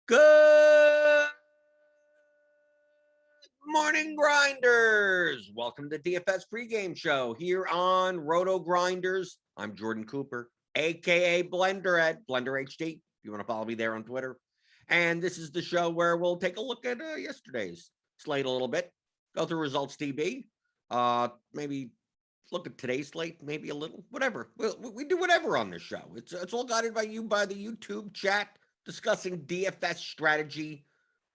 Good morning, grinders. Welcome to DFS pregame show here on RotoGrinders. I'm Jordan Cooper, aka Blender at Blender HD. If you want to follow me there on Twitter. And this is the show where we'll take a look at yesterday's slate a little bit, go through results DB, maybe look at today's slate, maybe a little, whatever. We do whatever on this show. It's all guided by you by the YouTube chat, discussing DFS strategy,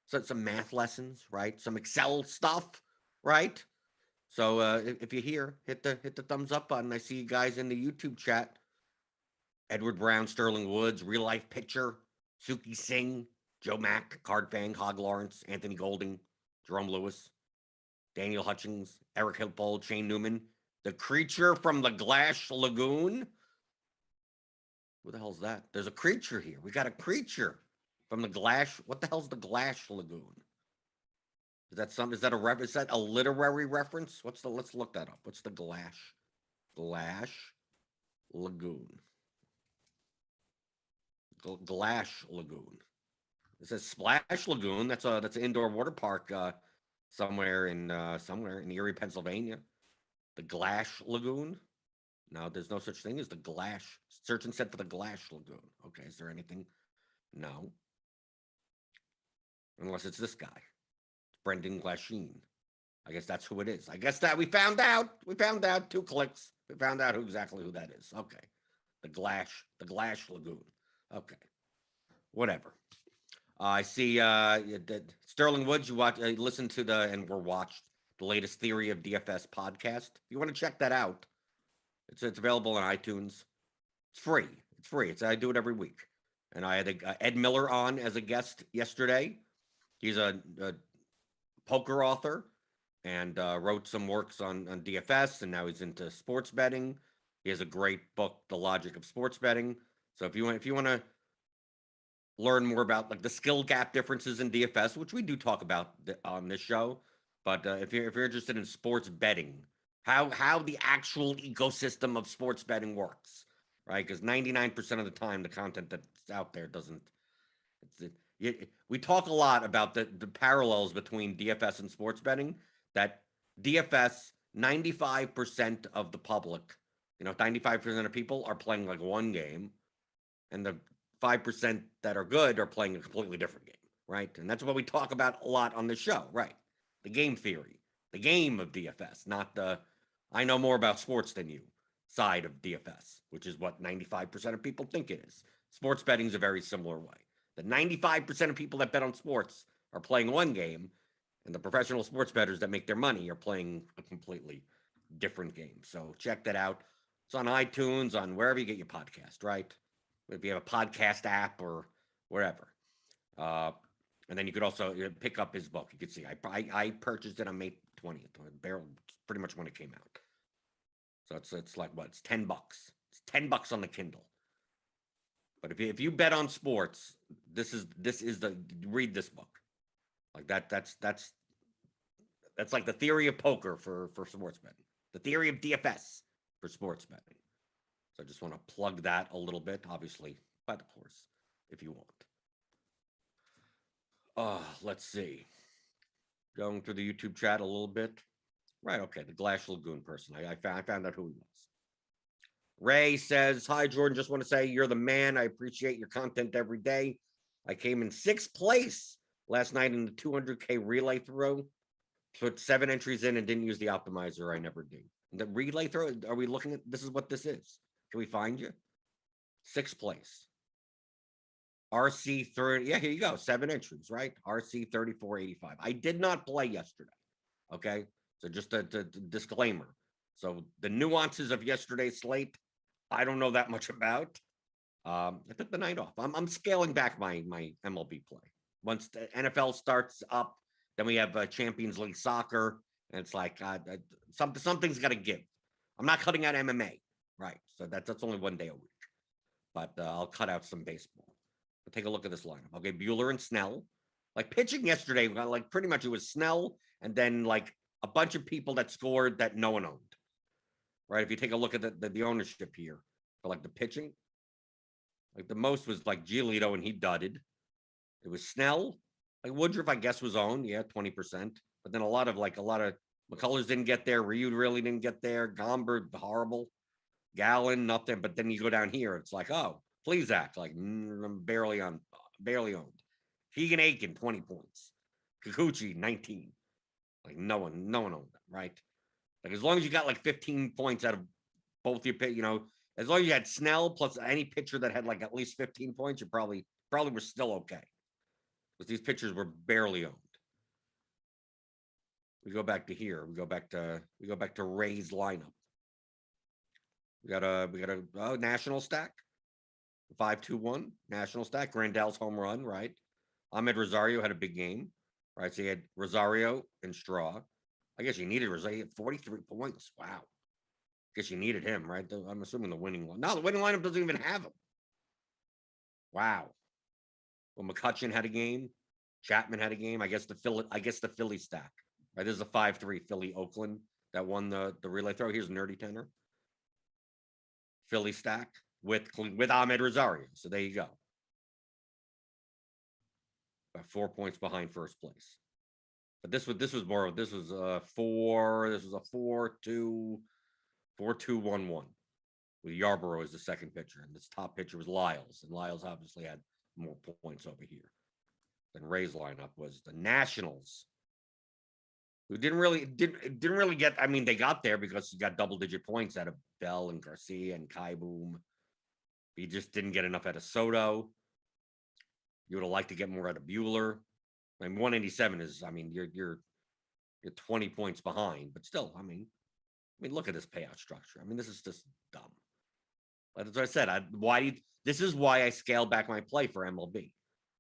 some math lessons, right? Some Excel stuff, right? So if you're here, hit the thumbs up button. I see you guys in the YouTube chat. Edward Brown, Sterling Woods, Real Life Pitcher, Suki Singh, Joe Mack, Card Fang, Hog Lawrence, Anthony Golding, Jerome Lewis, Daniel Hutchings, Eric Hippold, Shane Newman, the creature from the Glash Lagoon. Who the hell's that? There's a creature here. We got a creature from the Glash. What the hell's the Glash Lagoon? Is that is that a literary reference? Let's look that up. What's the Glash Lagoon? Glash Lagoon. It says Splash Lagoon. That's an indoor water park somewhere in Erie, Pennsylvania. The Glash Lagoon. No, there's no such thing as the Glash. Search and set for the Glash Lagoon. Okay, is there anything? No. Unless it's this guy. It's Brendan Glasheen. I guess that's who it is. I guess that we found out. 2 clicks. We found out exactly who that is. Okay. The Glash Lagoon. Okay. Whatever. I see Sterling Woods, you listened to and watched the latest Theory of DFS podcast. If you want to check that out, it's available on iTunes. It's free. I do it every week. And I had Ed Miller on as a guest yesterday. He's a poker author and wrote some works on DFS, and now he's into sports betting. He has a great book, The Logic of Sports Betting. So if you want to learn more about like the skill gap differences in DFS, which we do talk about on this show, but if you're interested in sports betting, how the actual ecosystem of sports betting works, right? Because 99% of the time, the content that's out there doesn't. We talk a lot about the parallels between DFS and sports betting. That DFS, 95% of the public, 95% of people are playing like one game, and the 5% that are good are playing a completely different game, right? And that's what we talk about a lot on this show, right? The game theory, the game of DFS, not the I know more about sports than you side of DFS, which is what 95% of people think it is. Sports betting is a very similar way. The 95% of people that bet on sports are playing one game, and the professional sports bettors that make their money are playing a completely different game. So check that out. It's on iTunes, on wherever you get your podcast, right? If you have a podcast app or wherever. And then you could also pick up his book. You can see I purchased it on May 20th, pretty much when it came out. So it's like what? It's $10. It's $10 on the Kindle. But if you bet on sports, this is read this book. Like that's like the theory of poker for sports betting. The theory of DFS for sports betting. So I just want to plug that a little bit, obviously, by the course, if you want. Let's see. Going through the YouTube chat a little bit. Right, okay, the Glash Lagoon person. I found out who he was. Ray says, hi, Jordan, just want to say you're the man. I appreciate your content every day. I came in 6th place last night in the 200K relay throw. Put 7 entries in and didn't use the optimizer. I never do. The relay throw, are we looking at, this is what this is. Can we find you? 6th place. RC 30, yeah, here you go, 7 entries, right? RC 3485. I did not play yesterday, okay? So just a disclaimer. So the nuances of yesterday's slate, I don't know that much about. I took the night off. I'm scaling back my MLB play. Once the NFL starts up, then we have Champions League soccer, and it's like something's got to give. I'm not cutting out MMA, right? So that's only 1 day a week, but I'll cut out some baseball. But take a look at this lineup. Okay, Bueller and Snell. Like pitching yesterday, like pretty much it was Snell and then like a bunch of people that scored that no one owned. Right? If you take a look at the ownership here for like the pitching, like the most was like Giolito and he dudded. It was Snell. Like Woodruff, I guess, was owned. Yeah, 20%. But then a lot of McCullers didn't get there. Ryu really didn't get there. Gomber, horrible. Gallen, nothing. But then you go down here, it's like, oh, please act like barely owned. Keegan Aiken, 20 points. Kikuchi, 19. Like no one owned them, right? Like as long as you got like 15 points out of both your as long as you had Snell plus any pitcher that had like at least 15 points, you probably were still okay. Because these pitchers were barely owned. We go back to here. We go back to Ray's lineup. We got a national stack. 5-2-1 national stack. Grandal's home run, right? Ahmed Rosario had a big game, right? So you had Rosario and Straw. I guess you needed Rosario at 43 points. Wow. Guess you needed him, right? I'm assuming the winning one. No, the winning lineup doesn't even have him. Wow. Well, McCutcheon had a game. Chapman had a game. I guess the Philly stack. Right. This is a 5-3 Philly Oakland that won the relay throw. Here's Nerdy Tenor. Philly stack with Ahmed Rosario. So there you go. About 4 points behind first place. But this was a 4-2-1-1 with Yarborough as the second pitcher, and this top pitcher was Lyles, and Lyles obviously had more points over here. Then Ray's lineup was the Nationals, who didn't really get. I mean, they got there because he got double-digit points out of Bell and Garcia and Kai Boom. He just didn't get enough out of Soto. You would have liked to get more out of Bueller. I mean, 187 is. I mean, you're 20 points behind, but still, I mean, look at this payout structure. I mean, this is just dumb. Like as I said, this is why I scale back my play for MLB.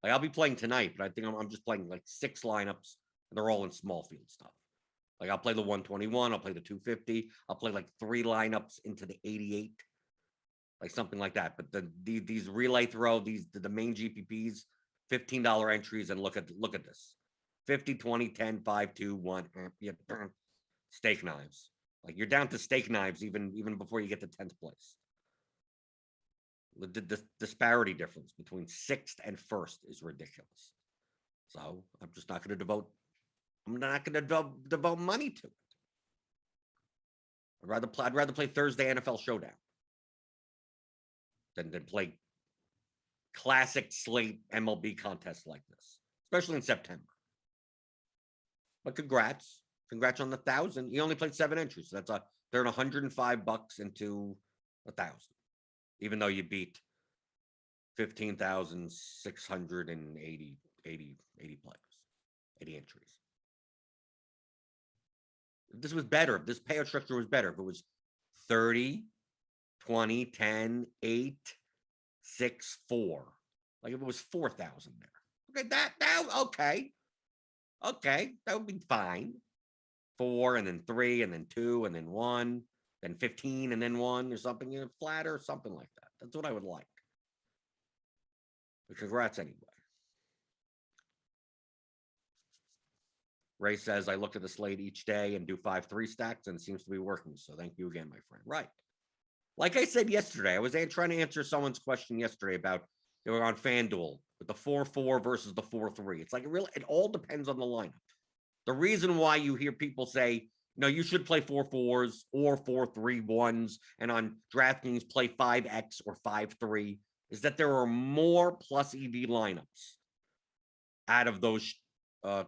Like I'll be playing tonight, but I think I'm just playing like 6 lineups, and they're all in small field stuff. Like I'll play the 121, I'll play the 250, I'll play like 3 lineups into the 88, like something like that. But these relay throw, the main GPPs, $15 entries, and look at this: 50, 20, 10, 5, 2, 1. Steak knives. Like you're down to steak knives even before you get to 10th place. The disparity difference between 6th and 1st is ridiculous. So I'm just not going to devote. I'm not going to devote money to it. I'd rather play Thursday NFL Showdown than play classic slate MLB contests like this, especially in September. But congrats on the 1,000. You only played 7 entries, so they're $105 into 1,000. Even though you beat 15,680 players, 80 entries. This was better. This payout structure was better. If it was 30, 20, 10, 8, 6, 4. Like if it was 4,000 there. Okay, okay, that would be fine. 4 and then 3 and then 2 and then 1. Then 15 and then 1 or something, flat or something like that. That's what I would like. But congrats anyway. Ray says, I look at the slate each day and do 5-3 stacks, and it seems to be working. So thank you again, my friend. Right. Like I said yesterday, I was trying to answer someone's question yesterday about they were on FanDuel with the 4-4 versus the 4-3. It's like it all depends on the lineup. The reason why you hear people say, no, you should play 4-4s or 4-3-1s, and on DraftKings play 5X or 5-3, is that there are more plus EV lineups out of those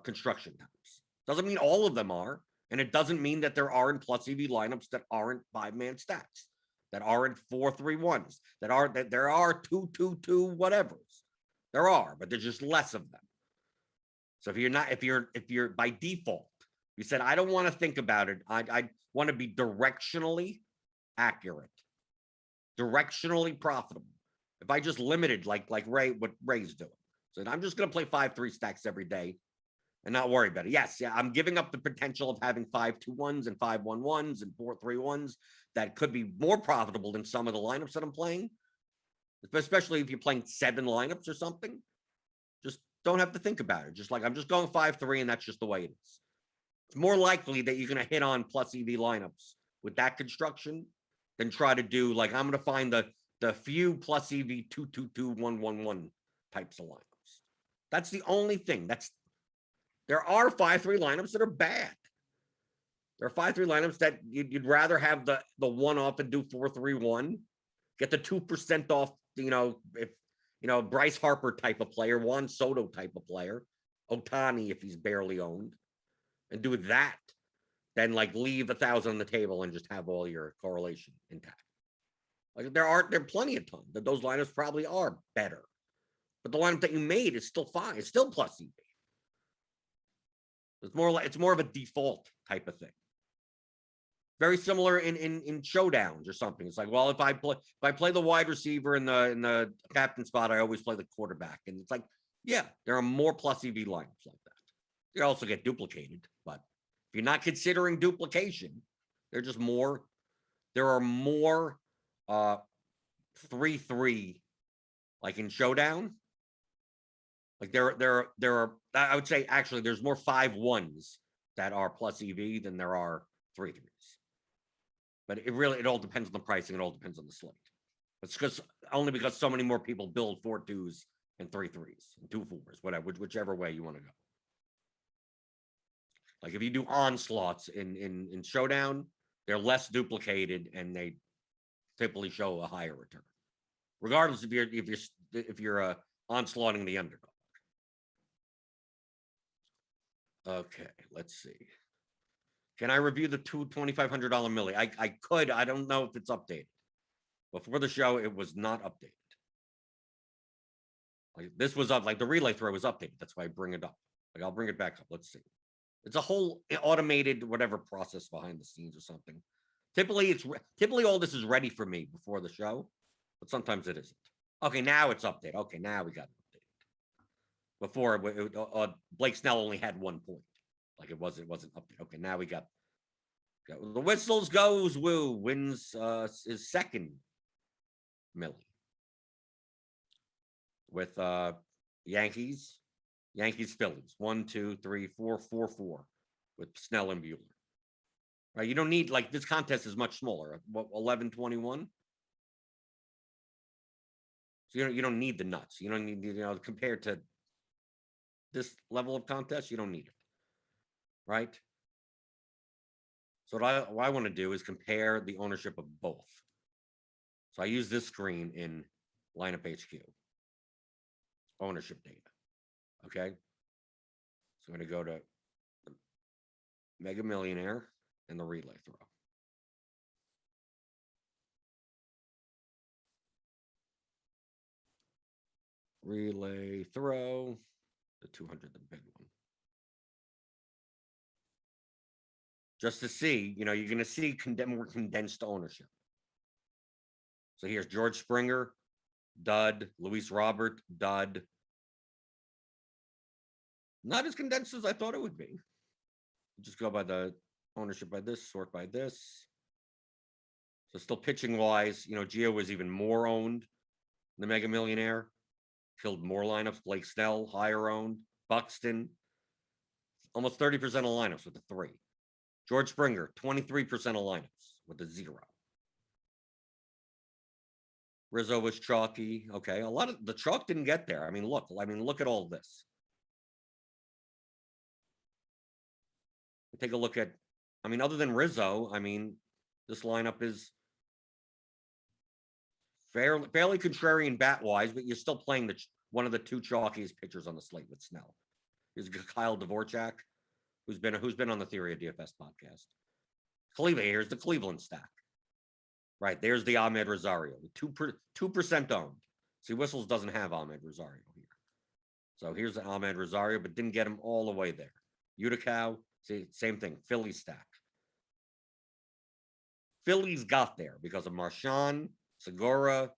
construction types. Doesn't mean all of them are, and it doesn't mean that there aren't plus EV lineups that aren't 5-man stacks, that aren't 4-3-1s, that there are 2-2-2 whatevers. There are, but there's just less of them. So if you're by default, You said, I don't want to think about it. I want to be directionally accurate, directionally profitable. If I just limited like Ray, what Ray's doing. So I'm just going to play 5-3 stacks every day and not worry about it. Yes, yeah, I'm giving up the potential of having 5-2-1s and 5-1-1s and 4-3-1s that could be more profitable than some of the lineups that I'm playing, especially if you're playing 7 lineups or something. Just don't have to think about it. Just like I'm just going 5-3, and that's just the way it is. It's more likely that you're going to hit on plus EV lineups with that construction than try to do like I'm going to find the few plus EV 2-2-2-1-1-1 types of lineups. That's the only thing. There are 5-3 lineups that are bad. There are 5-3 lineups that you'd rather have the one off and do 4-3-1, get the 2% off. If Bryce Harper type of player, Juan Soto type of player, Otani if he's barely owned, and do that, then like leave 1,000 on the table and just have all your correlation intact. Like there are plenty of times that those lineups probably are better, but the lineup that you made is still fine. It's still plus EV. It's more of a default type of thing. Very similar in showdowns or something. It's like, well, if I play the wide receiver in the captain spot, I always play the quarterback, and it's like, yeah, there are more plus EV lineups like that. They also get duplicated, but if you're not considering duplication, they're just more. There are more 3-3 like in showdown. Like there are. I would say actually there's more 5-1s that are plus EV than there are 3-3s. But it all depends on the pricing. It all depends on the slate. It's only because so many more people build 4-2s and 3-3s and 2-4s, whatever, whichever way you want to go. Like if you do onslaughts in showdown, they're less duplicated and they typically show a higher return, regardless if you're onslaughting the underdog. Okay, let's see. Can I review the $2,500 milli? I could. I don't know if it's updated. Before the show, it was not updated. Like this was up. Like the relay throw was updated. That's why I bring it up. Like I'll bring it back up. Let's see. It's a whole automated whatever process behind the scenes or something. Typically all this is ready for me before the show, but sometimes it isn't. Okay, now it's updated. Okay, now we got it updated. Before Blake Snell only had 1 point. Like it wasn't updated. Okay, now we got the whistles goes woo wins his second milli with Yankees Phillies 1, 2, 3, 4, 4-4 with Snell and Buehler. Right, you don't need like this contest is much smaller. What 11-21. So you don't need the nuts. You don't need compared to this level of contest, you don't need it. Right? So what I want to do is compare the ownership of both. So I use this screen in Lineup HQ. Ownership data. Okay. So I'm going to go to the Mega Millionaire and the relay throw. Relay throw. The 200, the big one. Just to see, you're going to see more condensed ownership. So here's George Springer, dud. Luis Robert, dud. Not as condensed as I thought it would be. Just go by the ownership by this, sort by this. So still pitching wise, Gio was even more owned. The Mega Millionaire killed more lineups. Blake Snell, higher owned. Buxton, almost 30% of lineups with a 3. George Springer, 23% of lineups with a 0. Rizzo was chalky. Okay, a lot of the chalk didn't get there. Look at all this. Take a look at, other than Rizzo, this lineup is fairly contrarian bat-wise, but you're still playing one of the 2 chalkiest pitchers on the slate with Snell. Here's Kyle Dvorak, who's been on the Theory of DFS podcast. Here's the Cleveland stack. Right, there's the Ahmed Rosario, 2% owned. See, Whistles doesn't have Ahmed Rosario here. So here's the Ahmed Rosario, but didn't get him all the way there. Uticao, See, same thing. Philly stack. Phillies got there because of Marchand, Segura,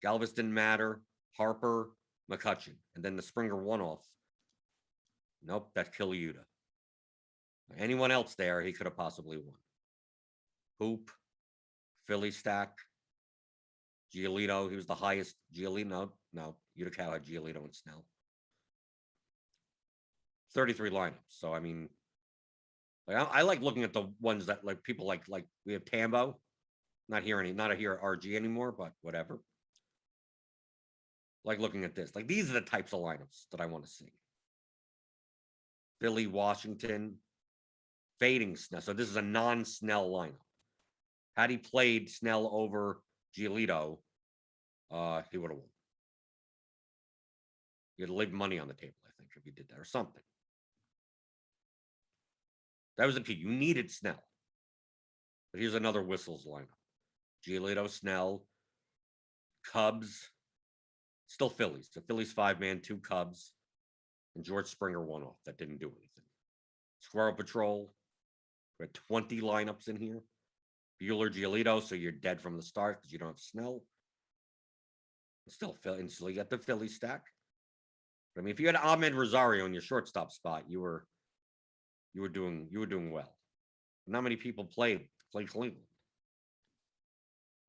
Galvis didn't matter, Harper, McCutchen, and then the Springer one-off. Nope, that's Kiliuta. Anyone else there, he could have possibly won. Hoop, Philly stack, Giolito, he was the highest. Giolito, no, Utica had Giolito and Snell. 33 lineups. So, I mean, like, I like looking at the ones that like people like we have Tambo. Not here at RG anymore, but whatever. Like looking at this. Like these are the types of lineups that I want to see. Philly, Washington, fading Snell. So this is a non-Snell lineup. Had he played Snell over Giolito, he would have won. You'd leave money on the table, I think, if you did that or something. That was the key. You needed Snell. But here's another whistles lineup. Giolito, Snell, Cubs, still Phillies. The Phillies 5-man, 2 Cubs, and George Springer one-off. That didn't do anything. Squirrel Patrol. We had 20 lineups in here. Bueller, Giolito, so you're dead from the start because you don't have Snell. Still, you got the Philly stack. But, I mean, if you had Ahmed Rosario in your shortstop spot, you were doing well. Not many people play Cleveland.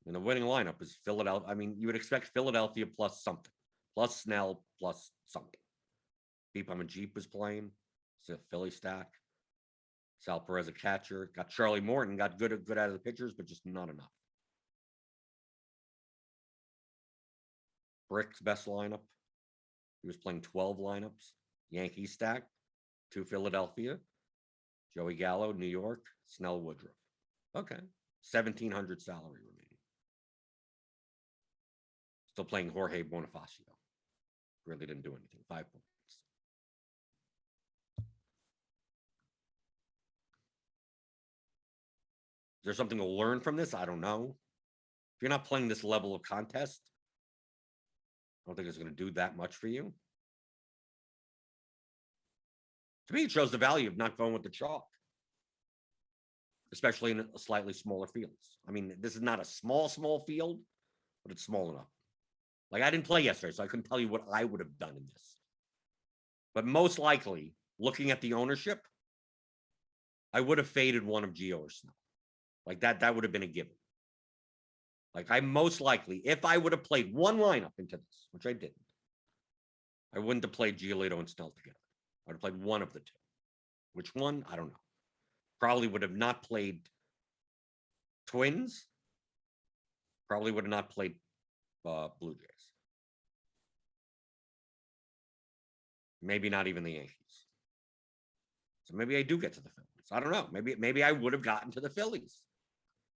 And the winning lineup is Philadelphia. I mean, you would expect Philadelphia plus something, plus Snell, plus something. Beep, I'm a Jeep was playing. It's a Philly stack. Sal Perez a catcher. Got Charlie Morton. Got good out of the pitchers, but just not enough. Brick's best lineup. He was playing 12 lineups. Yankee stack. 2 Philadelphia. Joey Gallo, New York. Snell, Woodruff. Okay. 1,700 salary remaining. Still playing Jorge Bonifacio. Really didn't do anything. 5 points. Is there something to learn from this? I don't know. If you're not playing this level of contest, I don't think it's going to do that much for you. To me, it shows the value of not going with the chalk, especially in a slightly smaller fields. I mean, this is not a small field, but it's small enough. Like, I didn't play yesterday, so I couldn't tell you what I would have done in this. But most likely, looking at the ownership, I would have faded one of Gio or Snell. Like, that would have been a given. Like, I most likely, if I would have played one lineup into this, which I didn't, I wouldn't have played Giolito and Snell together. I would have played one of the two. Which one? I don't know. Probably would have not played Twins. Probably would have not played Blue Jays. Maybe not even the Yankees. So maybe I do get to the Phillies. I don't know. Maybe I would have gotten to the Phillies.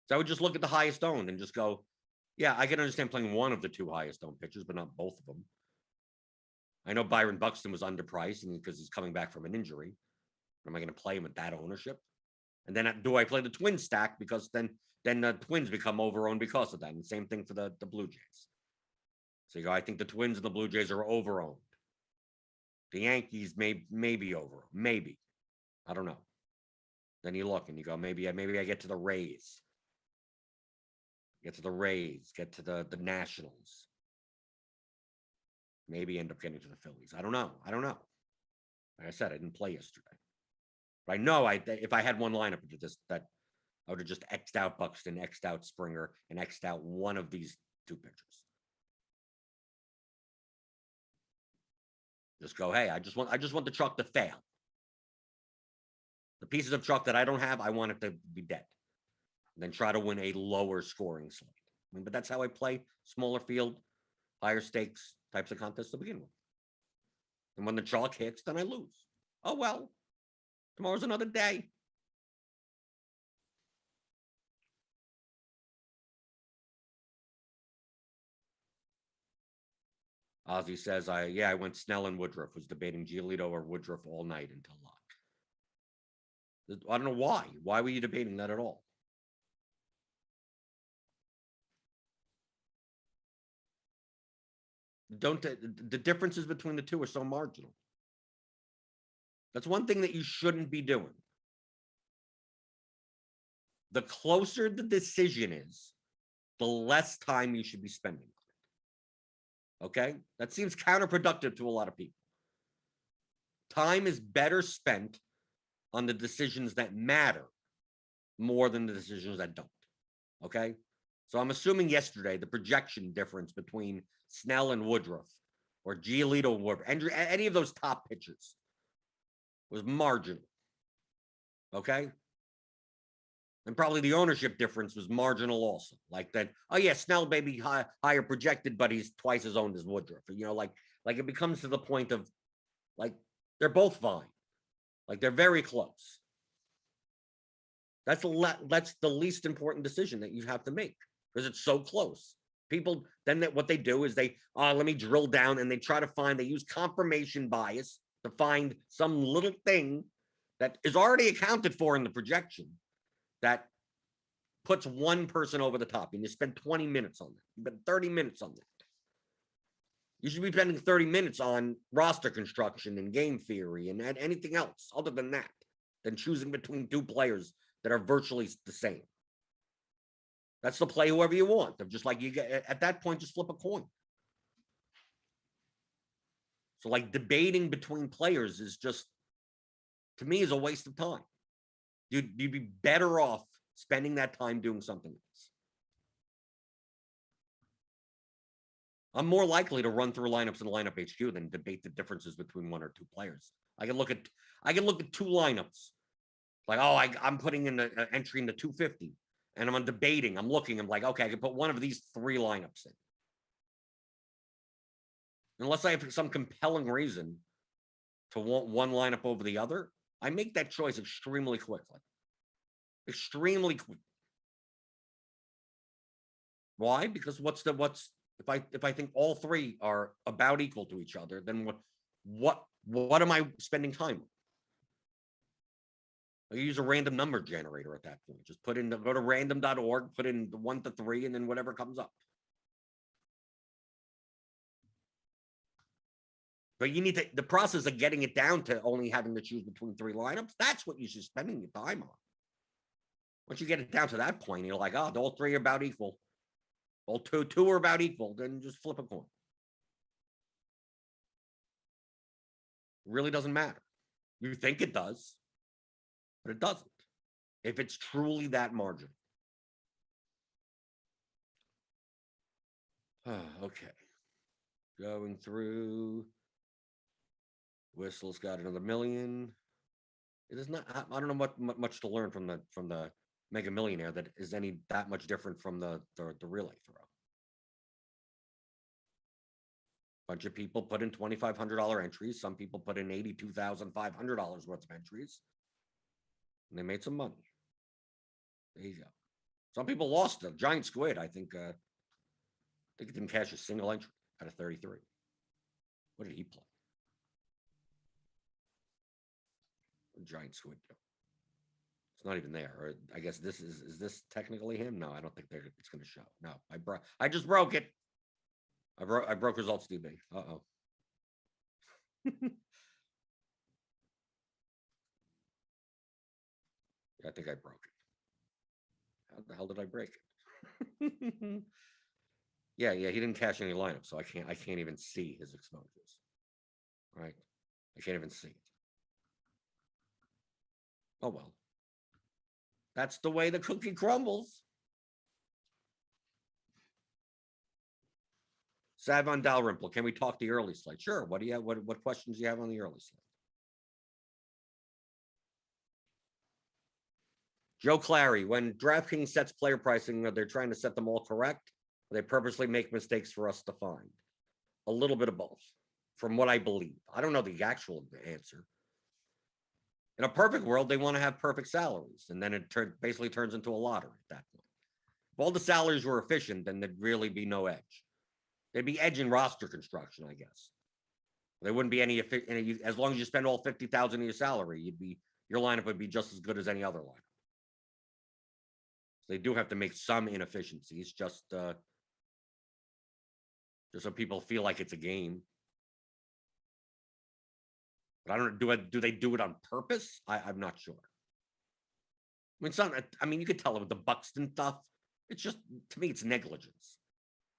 So I would just look at the highest owned and just go, yeah, I can understand playing one of the 2 highest owned pitchers, but not both of them. I know Byron Buxton was underpriced because he's coming back from an injury. Am I going to play him at that ownership? And then do I play the Twins stack because then the Twins become overowned because of that? And same thing for the Blue Jays. So you go, I think the Twins and the Blue Jays are overowned. The Yankees may be overowned. Maybe. I don't know. Then you look and you go, maybe I get to the Rays. Get to the Nationals. Maybe end up getting to the Phillies. I don't know. Like I said, I didn't play yesterday. But I know if I had one lineup into this, that I would have just X'd out Buxton, X'd out Springer, and X'd out one of these 2 pitchers. Just go, hey, I just want the chalk to fail. The pieces of chalk that I don't have, I want it to be dead. And then try to win a lower scoring slate. I mean, but that's how I play smaller field, higher stakes types of contests to begin with. And when the chalk hits, then I lose. Oh, well, tomorrow's another day. Ozzy says, I went Snell and Woodruff, was debating Giolito or Woodruff all night until lock. I don't know why. Why were you debating that at all? The differences between the two are so marginal. That's one thing that you shouldn't be doing. The closer the decision is, the less time you should be spending on it. Okay? That seems counterproductive to a lot of people. Time is better spent on the decisions that matter more than the decisions that don't. Okay? So I'm assuming yesterday the projection difference between Snell and Woodruff, or Giolito and Woodruff, any of those top pitchers, was marginal. Okay? And probably the ownership difference was marginal also. Like that, oh yeah, Snell maybe higher projected, but he's twice as owned as Woodruff. You know, like it becomes to the point of, like, they're both fine. Like, they're very close. That's the least important decision that you have to make because it's so close. People, then what they do is let me drill down, and they try to find, they use confirmation bias to find some little thing that is already accounted for in the projection that puts one person over the top, and you spend 20 minutes on that. You spend 30 minutes on that. You should be spending 30 minutes on roster construction and game theory and anything else other than that, than choosing between two players that are virtually the same. That's to play whoever you want. They're just like, you get at that point, just flip a coin. So like debating between players is just, to me, is a waste of time. You'd be better off spending that time doing something else. I'm more likely to run through lineups in lineup HQ than debate the differences between one or two players. I can look at two lineups. Like, oh, I'm putting in an entry into 250, and I'm debating. I'm looking. I'm like, okay, I can put one of these three lineups in. Unless I have some compelling reason to want one lineup over the other, I make that choice extremely quickly. Extremely quick. Why? Because if I think all three are about equal to each other, then what am I spending time on? I use a random number generator at that point. Just go to random.org, put in the 1 to 3, and then whatever comes up. But you need the process of getting it down to only having to choose between 3 lineups. That's what you should be spending your time on. Once you get it down to that point, you're like, oh, all 3 are about equal. All two are about equal. Then just flip a coin. It really doesn't matter. You think it does, but it doesn't. If it's truly that margin. Okay. Going through. Whistle's got another million. It is not. I don't know what much to learn from the Mega Millionaire that is that much different from the relay throw. Bunch of people put in $2,500 entries. Some people put in $82,500 worth of entries, and they made some money. There you go. Some people lost a giant squid. I think it didn't cash a single entry out of 33. What did he play? A giant squid. It's not even there. Or I guess this is this technically him? No, I don't think it's going to show. No, I just broke it. I broke results DB. Uh-oh. I think I broke it. How the hell did I break it? yeah, he didn't cash any lineups, so I can't even see his exposures. Right? I can't even see it. Oh well. That's the way the cookie crumbles. Savon Dalrymple, can we talk the early slate? Sure. What do you have? What questions do you have on the early slate? Joe Clary, when DraftKings sets player pricing, they're trying to set them all correct. They purposely make mistakes for us to find. A little bit of both, from what I believe. I don't know the actual answer. In a perfect world, they want to have perfect salaries, and then it basically turns into a lottery at that point. If all the salaries were efficient, then there'd really be no edge. There'd be edge in roster construction, I guess. There wouldn't be any as long as you spend all $50,000 of your salary, your lineup would be just as good as any other lineup. So they do have to make some inefficiencies, just so people feel like it's a game. But I don't know. Do they do it on purpose? I'm not sure. mean, it's not. I mean, you could tell it with the Buxton stuff. It's just, to me, it's negligence.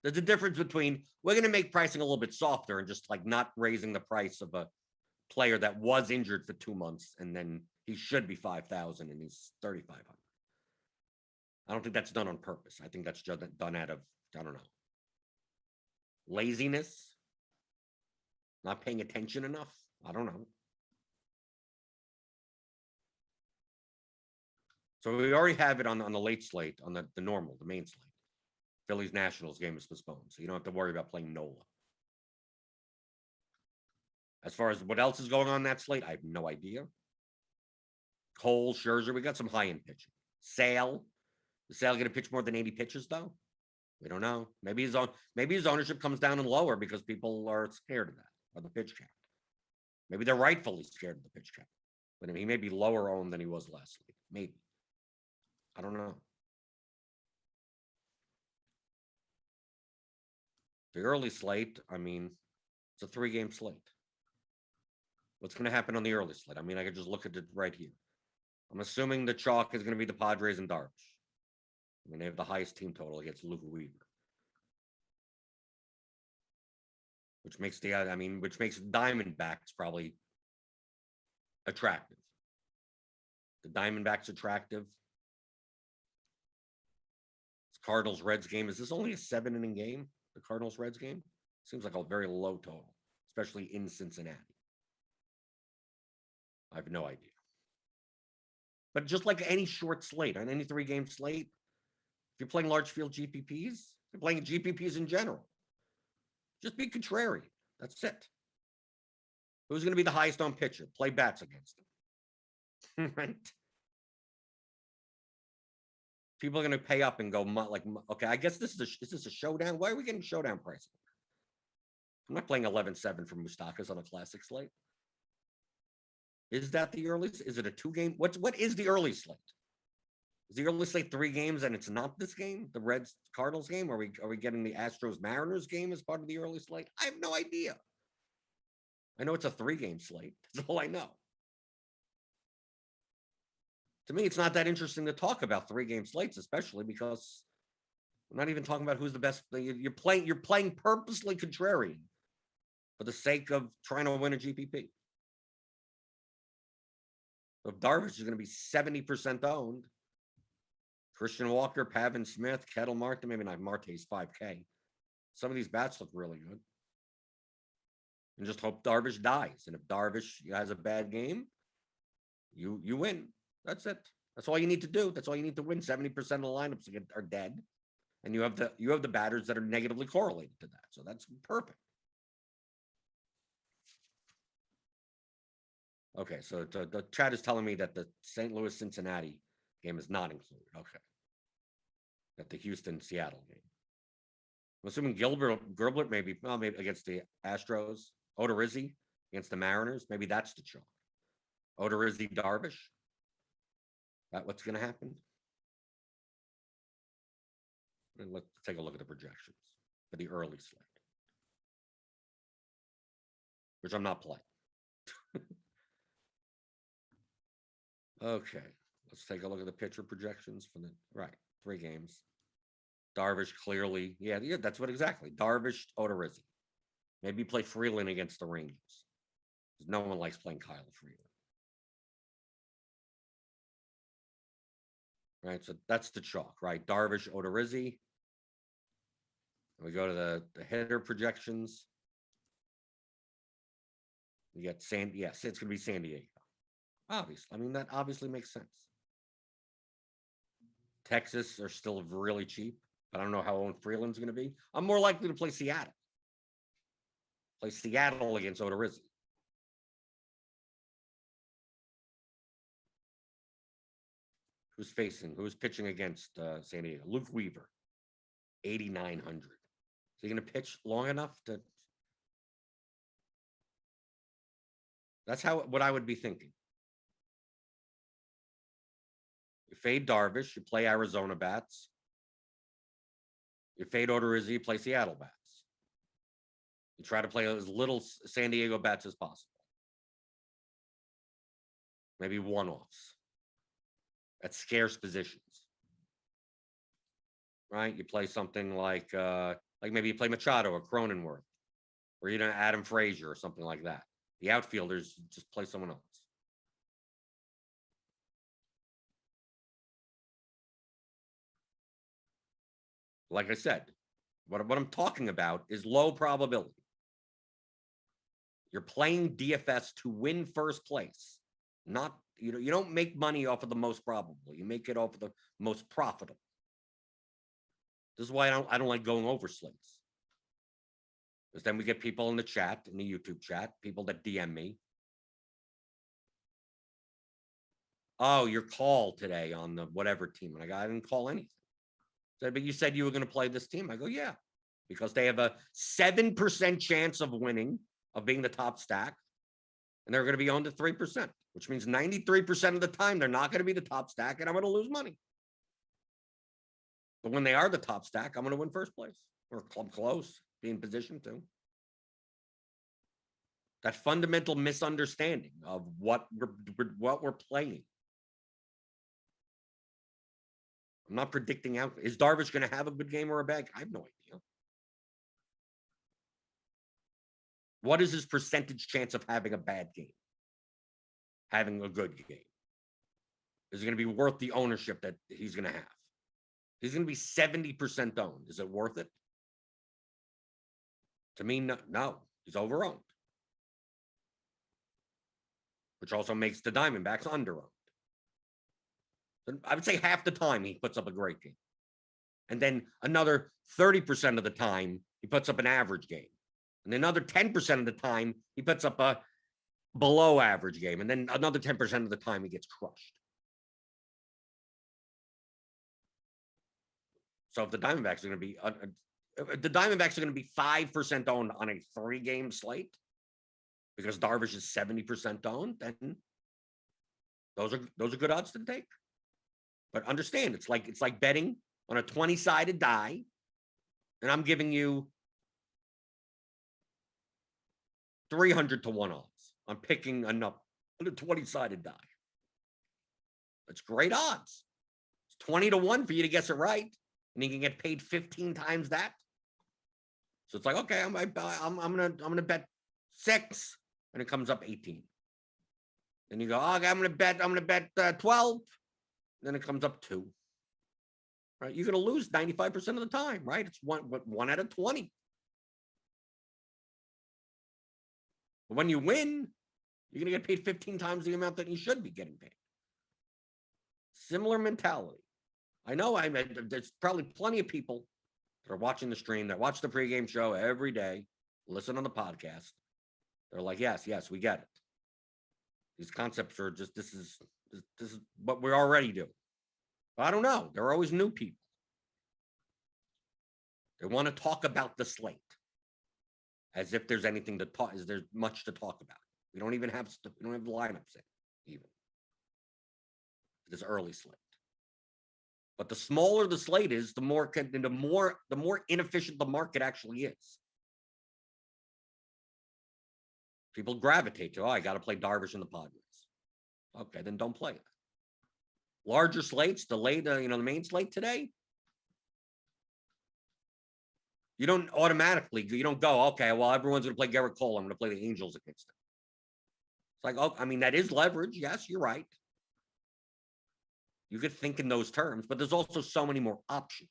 There's a difference between we're going to make pricing a little bit softer and just like not raising the price of a player that was injured for 2 months and then he should be 5,000 and he's 3,500. I don't think that's done on purpose. I think that's just done out of, I don't know, laziness, not paying attention enough. I don't know. So we already have it on the late slate, on the normal, the main slate. Phillies Nationals game is postponed, so you don't have to worry about playing Nola. As far as what else is going on that slate, I have no idea. Cole, Scherzer, we got some high-end pitching. Sale. Is Sale going to pitch more than 80 pitches, though? We don't know. Maybe his ownership comes down and lower because people are scared of that, or the pitch count. Maybe they're rightfully scared of the pitch count. But I mean, he may be lower owned than he was last week. Maybe. I don't know. The early slate, I mean, it's a 3-game slate. What's going to happen on the early slate? I mean, I could just look at it right here. I'm assuming the chalk is going to be the Padres and Darvish. I mean, they have the highest team total against Luke Weaver. Which makes Diamondbacks probably attractive. The Diamondbacks attractive. It's Cardinals-Reds game. Is this only a 7-inning game? The Cardinals-Reds game? Seems like a very low total, especially in Cincinnati. I have no idea. But just like any short slate, on any 3-game slate, if you're playing large field GPPs, you're playing GPPs in general. Just be contrarian. That's it. Who's going to be the highest on pitcher? Play bats against him. Right? People are going to pay up and go like, okay, I guess is this a showdown? Why are we getting showdown pricing? I'm not playing 11-7 for Moustakas on a classic slate. Is that the early? Is it a 2-game? What is the early slate? Is the early slate 3 games and it's not this game, the Reds Cardinals game? Are we getting the Astros Mariners game as part of the early slate? I have no idea. I know it's a 3-game slate. That's all I know. To me, it's not that interesting to talk about 3-game slates, especially because we're not even talking about who's the best. You're playing purposely contrarian for the sake of trying to win a GPP. So if Darvish is going to be 70% owned, Christian Walker, Pavin Smith, Kettle Marte, maybe not Marte's 5K. Some of these bats look really good. And just hope Darvish dies. And if Darvish has a bad game, you win. That's it. That's all you need to do. That's all you need to win. 70% of the lineups are dead. And you have the batters that are negatively correlated to that. So that's perfect. Okay, so the chat is telling me that the St. Louis-Cincinnati game is not included. Okay. That the Houston-Seattle game. I'm assuming Gerbert maybe against the Astros. Odorizzi against the Mariners. Maybe that's the chalk. Odorizzi, Darvish. That what's going to happen? And let's take a look at the projections for the early slate, which I'm not playing. Okay, let's take a look at the pitcher projections for the 3 games. Darvish clearly, yeah, that's what exactly. Darvish, Odorizzi. Maybe play Freeland against the Rangers. No one likes playing Kyle Freeland. Right, so that's the chalk, right? Darvish, Odorizzi. We go to the hitter projections. You get it's going to be San Diego. Obviously, I mean, that obviously makes sense. Texas are still really cheap. I don't know how owned Freeland's going to be. I'm more likely to play Seattle. Play Seattle against Odorizzi. Who's pitching against San Diego? Luke Weaver, 8,900. Is he going to pitch long enough to? That's what I would be thinking. You fade Darvish, you play Arizona bats. You fade Odorizzi, play Seattle bats. You try to play as little San Diego bats as possible. Maybe one-offs. at scarce positions. Right? You play something like maybe you play Machado or Cronenworth, or you know Adam Frazier or something like that. The outfielders just play someone else. Like I said, what I'm talking about is low probability. You're playing DFS to win first place, not you don't make money off of the most probable. You make it off of the most profitable. This is why I don't like going over slates. Because then we get people in the chat, in the YouTube chat, people that DM me. Oh, your call today on the whatever team. And I didn't call anything. So, but you said you were going to play this team. I go, yeah, because they have a 7% chance of winning, of being the top stack. And they're going to be owned at 3%, which means 93% of the time they're not going to be the top stack, and I'm going to lose money. But when they are the top stack, I'm going to win first place or club close, be in position to. That fundamental misunderstanding of what we're playing. I'm not predicting out. Is Darvish going to have a good game or a bad? I have no idea. What is his percentage chance of having a bad game? Having a good game? Is it going to be worth the ownership that he's going to have? He's going to be 70% owned. Is it worth it? To me, no. He's over-owned. Which also makes the Diamondbacks under-owned. I would say half the time he puts up a great game. And then another 30% of the time, he puts up an average game. And another 10% of the time, he puts up a below average game. And then another 10% of the time, he gets crushed. So if the Diamondbacks are going to be, the Diamondbacks are going to be 5% owned on a 3-game slate, because Darvish is 70% owned, then those are good odds to take. But understand, it's like betting on a 20-sided die, and I'm giving you 300 to 1 odds. I'm picking enough on a 20-sided die. That's great odds. It's 20 to 1 for you to guess it right, and you can get paid 15 times that. So it's like, okay, I'm gonna bet 6, and it comes up 18. Then you go, oh, okay, I'm gonna bet 12. Then it comes up 2. Right? You're going to lose 95% of the time, right? It's one out of 20. But when you win, you're going to get paid 15 times the amount that you should be getting paid. Similar mentality. I know there's probably plenty of people that are watching the stream, that watch the pregame show every day, listen on the podcast. They're like, yes, we get it. These concepts are just, this is what we're already doing. But I don't know. There are always new people. They want to talk about the slate as if there's anything to talk, as there's much to talk about. We don't have the lineups in, even. This early slate. But the smaller the slate is, the more inefficient the market actually is. People gravitate to, I got to play Darvish in the Padres. Okay, then don't play it. Larger slates, the main slate today, you don't go, okay, well, everyone's going to play Garrett Cole. I'm going to play the Angels against them. It's like, oh, I mean, that is leverage. Yes, you're right. You could think in those terms, but there's also so many more options.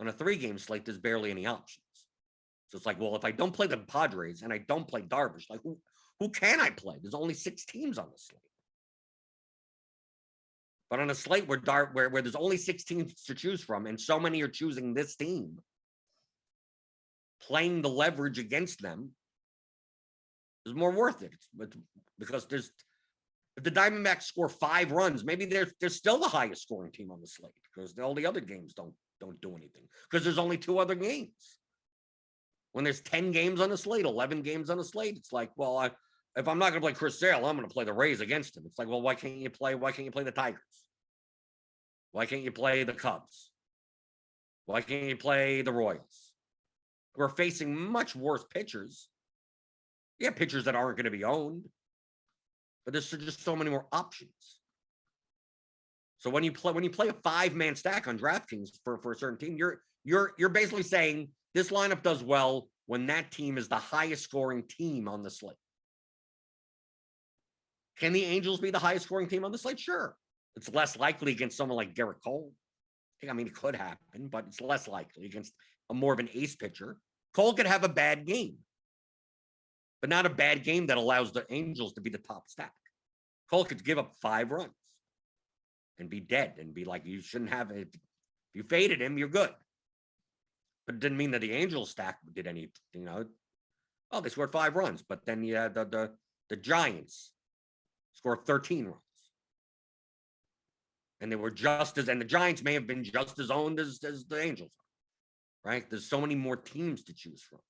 On a 3-game slate, there's barely any options. So it's like, well, if I don't play the Padres and I don't play Darvish, like who can I play? There's only 6 teams on the slate. But on a slate where there's only 6 teams to choose from, and so many are choosing this team, playing the leverage against them is more worth it. Because if the Diamondbacks score 5 runs, maybe they're still the highest scoring team on the slate, because all the other games don't do anything, because there's only 2 other games. When there's 10 games on the slate, 11 games on the slate, it's like, well, if I'm not going to play Chris Sale, I'm going to play the Rays against him. It's like, well, why can't you play the Tigers? Why can't you play the Cubs? Why can't you play the Royals? We're facing much worse pitchers. Yeah, pitchers that aren't going to be owned. But there's just so many more options. So when you play a 5-man stack on DraftKings for a certain team, you're basically saying this lineup does well when that team is the highest scoring team on the slate. Can the Angels be the highest scoring team on the slate? Sure. It's less likely against someone like Garrett Cole. I mean, it could happen, but it's less likely against a more of an ace pitcher. Cole could have a bad game, but not a bad game that allows the Angels to be the top stack. Cole could give up 5 runs and be dead and be like, you shouldn't have it. If you faded him, you're good. But it didn't mean that the Angels stack did anything, Oh, they scored 5 runs, but then you had the Giants scored 13 runs. And they were and the Giants may have been just as owned as the Angels are, right? There's so many more teams to choose from.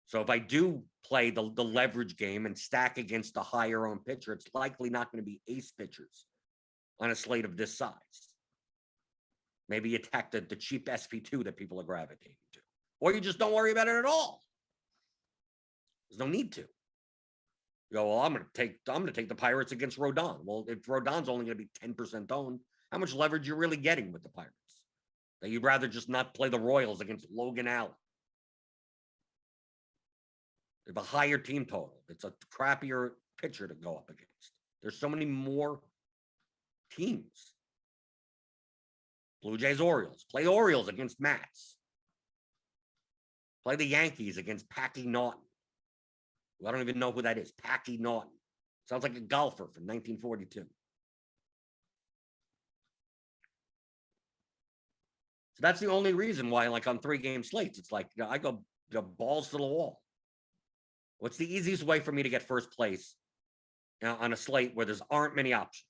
So if I do play the leverage game and stack against the higher owned pitcher, it's likely not going to be ace pitchers on a slate of this size. Maybe you attack the cheap SP2 that people are gravitating to. Or you just don't worry about it at all. There's no need to. You go, well, I'm going to take the Pirates against Rodon. Well, if Rodon's only going to be 10% owned, how much leverage are you really getting with the Pirates? That you'd rather just not play the Royals against Logan Allen. They have a higher team total. It's a crappier pitcher to go up against. There's so many more teams. Blue Jays, Orioles. Play the Orioles against Mats. Play the Yankees against Packy Naughton. I don't even know who that is. Packy Naughton. Sounds like a golfer from 1942. So that's the only reason why, like on 3-game slates, it's like I go balls to the wall. What's the easiest way for me to get first place on a slate where there's aren't many options?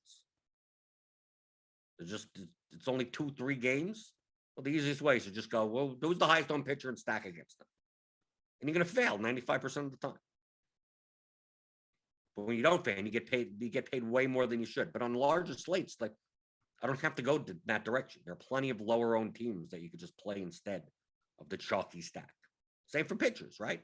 It's only 2-3 games. Well, the easiest way is to just go, well, who's the highest owned pitcher and stack against them? And you're going to fail 95% of the time. But when you don't fan, you get paid way more than you should. But on larger slates, like I don't have to go that direction. There are plenty of lower owned teams that you could just play instead of the chalky stack. Same for pitchers, right?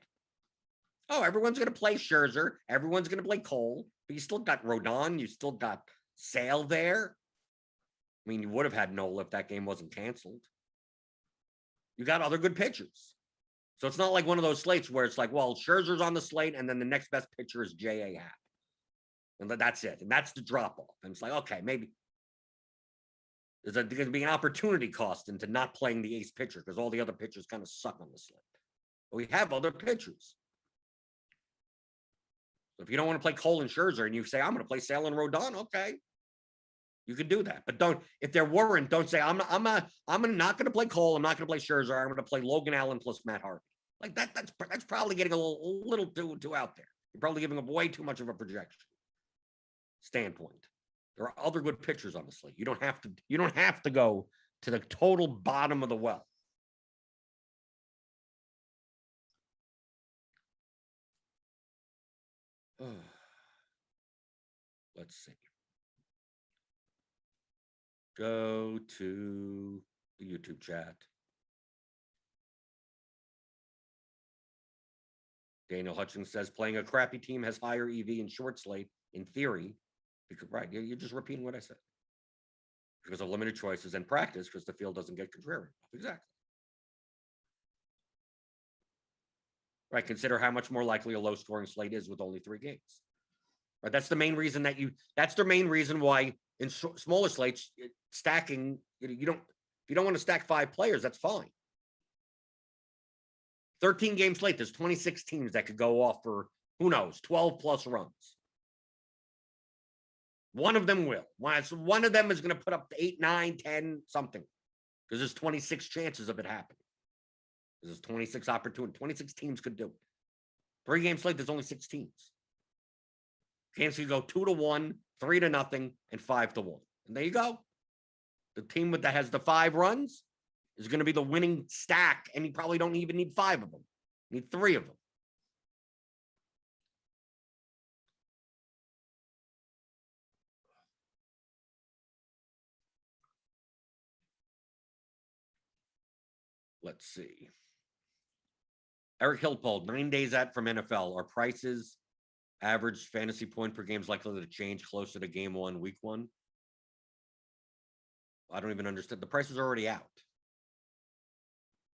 Oh, everyone's going to play Scherzer. Everyone's going to play Cole. But you still got Rodon. You still got Sale there. I mean, you would have had Nola if that game wasn't canceled. You got other good pitchers. So it's not like one of those slates where it's like, well, Scherzer's on the slate, and then the next best pitcher is J.A. Happ. And that's it. And that's the drop-off. And it's like, okay, maybe there's going to be an opportunity cost into not playing the ace pitcher because all the other pitchers kind of suck on the slate. But we have other pitchers. So if you don't want to play Cole and Scherzer and you say, I'm going to play Sale and Rodon, okay. You could do that. But don't, if there weren't, don't say, I'm not going to play Cole. I'm not going to play Scherzer. I'm going to play Logan Allen plus Matt Harvey. Like that's probably getting a little too out there. You're probably giving up way too much of a projection standpoint. There are other good pitchers on the slate. You don't have to go to the total bottom of the well. Let's see. Go to the YouTube chat. Daniel Hutchins says playing a crappy team has higher EV in short slate in theory. Because, right, you're just repeating what I said. Because of limited choices and practice, because the field doesn't get contrarian. Exactly. Right, consider how much more likely a low-scoring slate is with only 3 games. Right, that's the main reason that's the main reason why in smaller slates, stacking, if you don't want to stack 5 players, that's fine. 13-game slate, there's 26 teams that could go off for, who knows, 12 plus runs. One of them will. One of them is going to put up 8, 9, 10, something. Because there's 26 chances of it happening. There's 26 opportunities. 26 teams could do it. 3-game slate, there's only 6 teams. Games could go 2-1, 3-0, and 5-1. And there you go. The team that has the 5 runs is going to be the winning stack, and you probably don't even need 5 of them. You need 3 of them. Let's see. Eric Hillpold, 9 days out from NFL. Are prices, average fantasy point per game is likely to change closer to game 1, week 1? I don't even understand. The price is already out.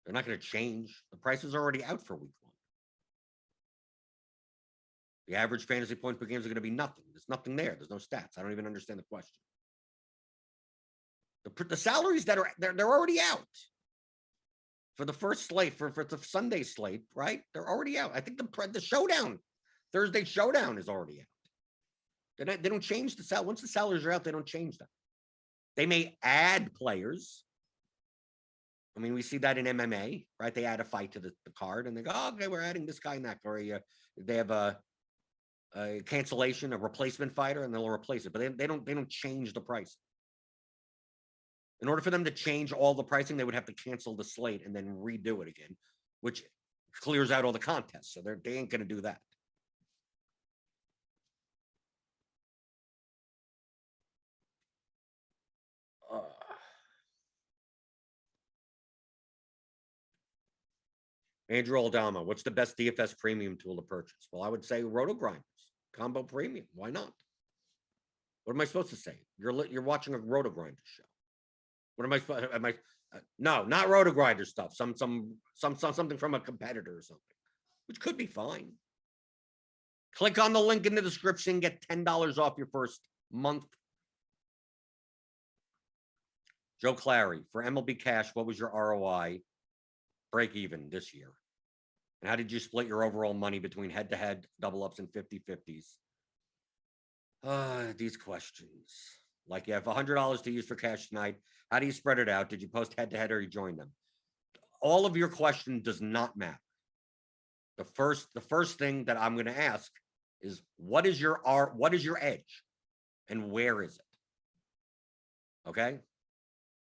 They're not going to change. The price is already out for week 1. The average fantasy points per game is going to be nothing. There's nothing there. There's no stats. I don't even understand the question. The salaries that are they're already out for the first slate for the Sunday slate, right? They're already out. I think the showdown, Thursday showdown is already out. They don't change the salary. Once the salaries are out, they don't change them. They may add players. I mean, we see that in MMA, right? They add a fight to the card, and they go, oh, okay, we're adding this guy and that. Or they have a cancellation, a replacement fighter, and they'll replace it. But they don't change the price. In order for them to change all the pricing, they would have to cancel the slate and then redo it again, which clears out all the contests. So they ain't going to do that. Andrew Aldama, what's the best DFS premium tool to purchase? Well, I would say RotoGrinders, combo premium. Why not? What am I supposed to say? You're watching a RotoGrinders show. What am I supposed? No, not RotoGrinder stuff. Something from a competitor or something, which could be fine. Click on the link in the description. Get $10 off your first month. Joe Clary, for MLB Cash, what was your ROI break even this year? And how did you split your overall money between head-to-head, double-ups, and 50-50s? These questions. Like, you have $100 to use for cash tonight. How do you spread it out? Did you post head-to-head or you join them? All of your question does not matter. The first thing that I'm going to ask is, what is your edge? And where is it? Okay?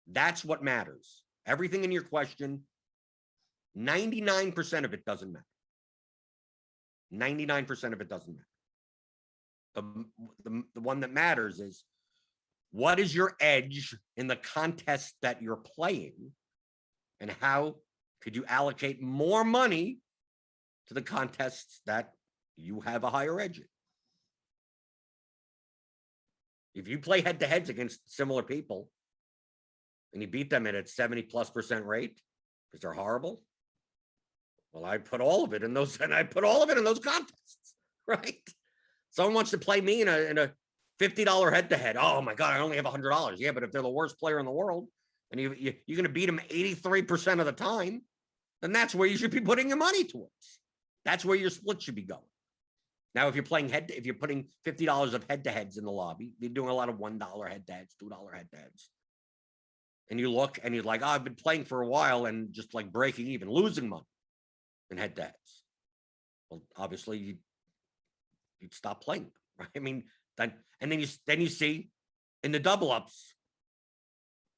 That's what matters. Everything in your question, 99% of it doesn't matter. 99% of it doesn't matter. The one that matters is, what is your edge in the contest that you're playing? And how could you allocate more money to the contests that you have a higher edge in? If you play head-to-heads against similar people and you beat them at a 70+% rate because they're horrible, well, I put all of it in those, and I put all of it in those contests, right? Someone wants to play me in a $50 head-to-head. Oh my God, I only have $100. Yeah, but if they're the worst player in the world and you're going to beat them 83% of the time, then that's where you should be putting your money towards. That's where your split should be going. Now, if you're playing if you're putting $50 of head-to-heads in the lobby, you're doing a lot of $1 head-to-heads, $2 head-to-heads. And you look and you're like, oh, I've been playing for a while and just like breaking even, losing money in head-to-heads. Well, obviously you'd stop playing them, right? I mean, then you see in the double ups,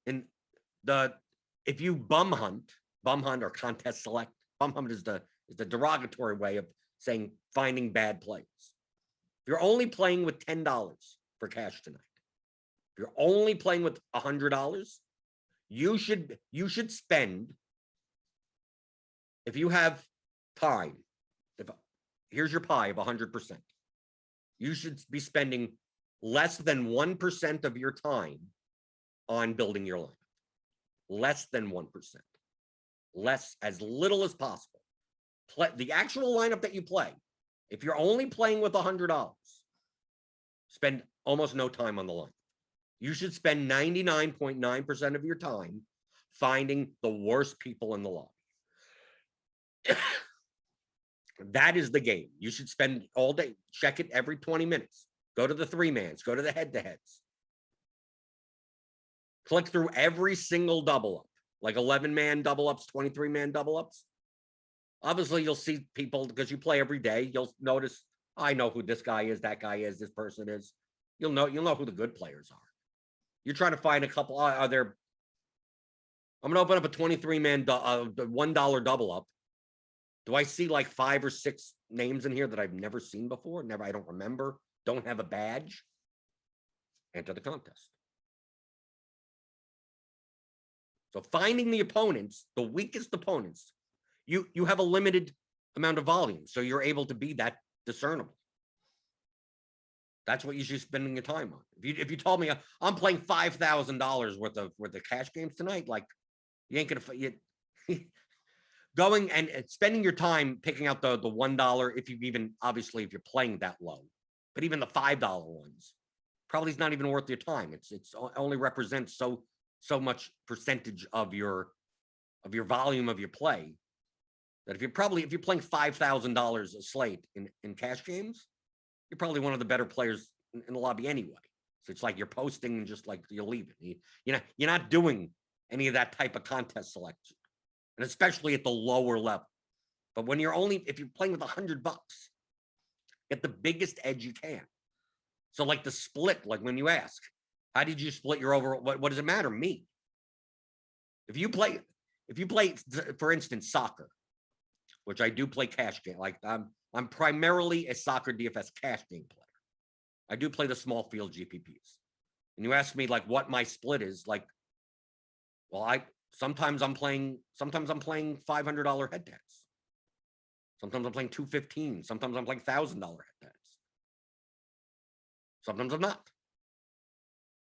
if you bum hunt or contest select, bum hunt is the derogatory way of saying finding bad plays. If you're only playing with $10 for cash tonight, if you're only playing with $100, you should spend, if you have time, here's your pie of 100%. You should be spending less than 1% of your time on building your lineup. Less than 1%. As little as possible. The actual lineup that you play, if you're only playing with $100, spend almost no time on the line. You should spend 99.9% of your time finding the worst people in the lobby. That is the game. You should spend all day, check it every 20 minutes. Go to the 3-mans, go to the head-to-heads. Click through every single double up, like 11-man double ups, 23-man double ups. Obviously, you'll see people, because you play every day, you'll notice, I know who this guy is, that guy is, this person is. You'll know who the good players are. You're trying to find a couple, I'm going to open up a 23-man $1 double up. Do I see like 5 or 6 names in here that I've never seen before? I don't remember, don't have a badge. Enter the contest. So finding the opponents, the weakest opponents, you have a limited amount of volume, so you're able to be that discernible. That's what you should be spending your time on. If you told me I'm playing $5,000 worth of cash games tonight, like you ain't gonna going and spending your time picking out the $1 if you even obviously if you're playing that low, but even the $5 ones probably is not even worth your time. It's only represents so much percentage of your volume of your play that if you're playing $5,000 a slate in cash games, you're probably one of the better players in the lobby anyway. So it's like you're posting and just like you're leaving. You're not doing any of that type of contest selection, and especially at the lower level. But when if you're playing with $100, get the biggest edge you can. So like the split, like when you ask, how did you split your overall? What does it matter? Me. If you play, for instance, soccer, which I do play cash game, like I'm primarily a soccer DFS cash game player. I do play the small field GPPs. And you ask me like what my split is, like, well, sometimes I'm playing $500 head-to-heads. Sometimes I'm playing $215. Sometimes I'm playing $1,000 head-to-heads. Sometimes I'm not.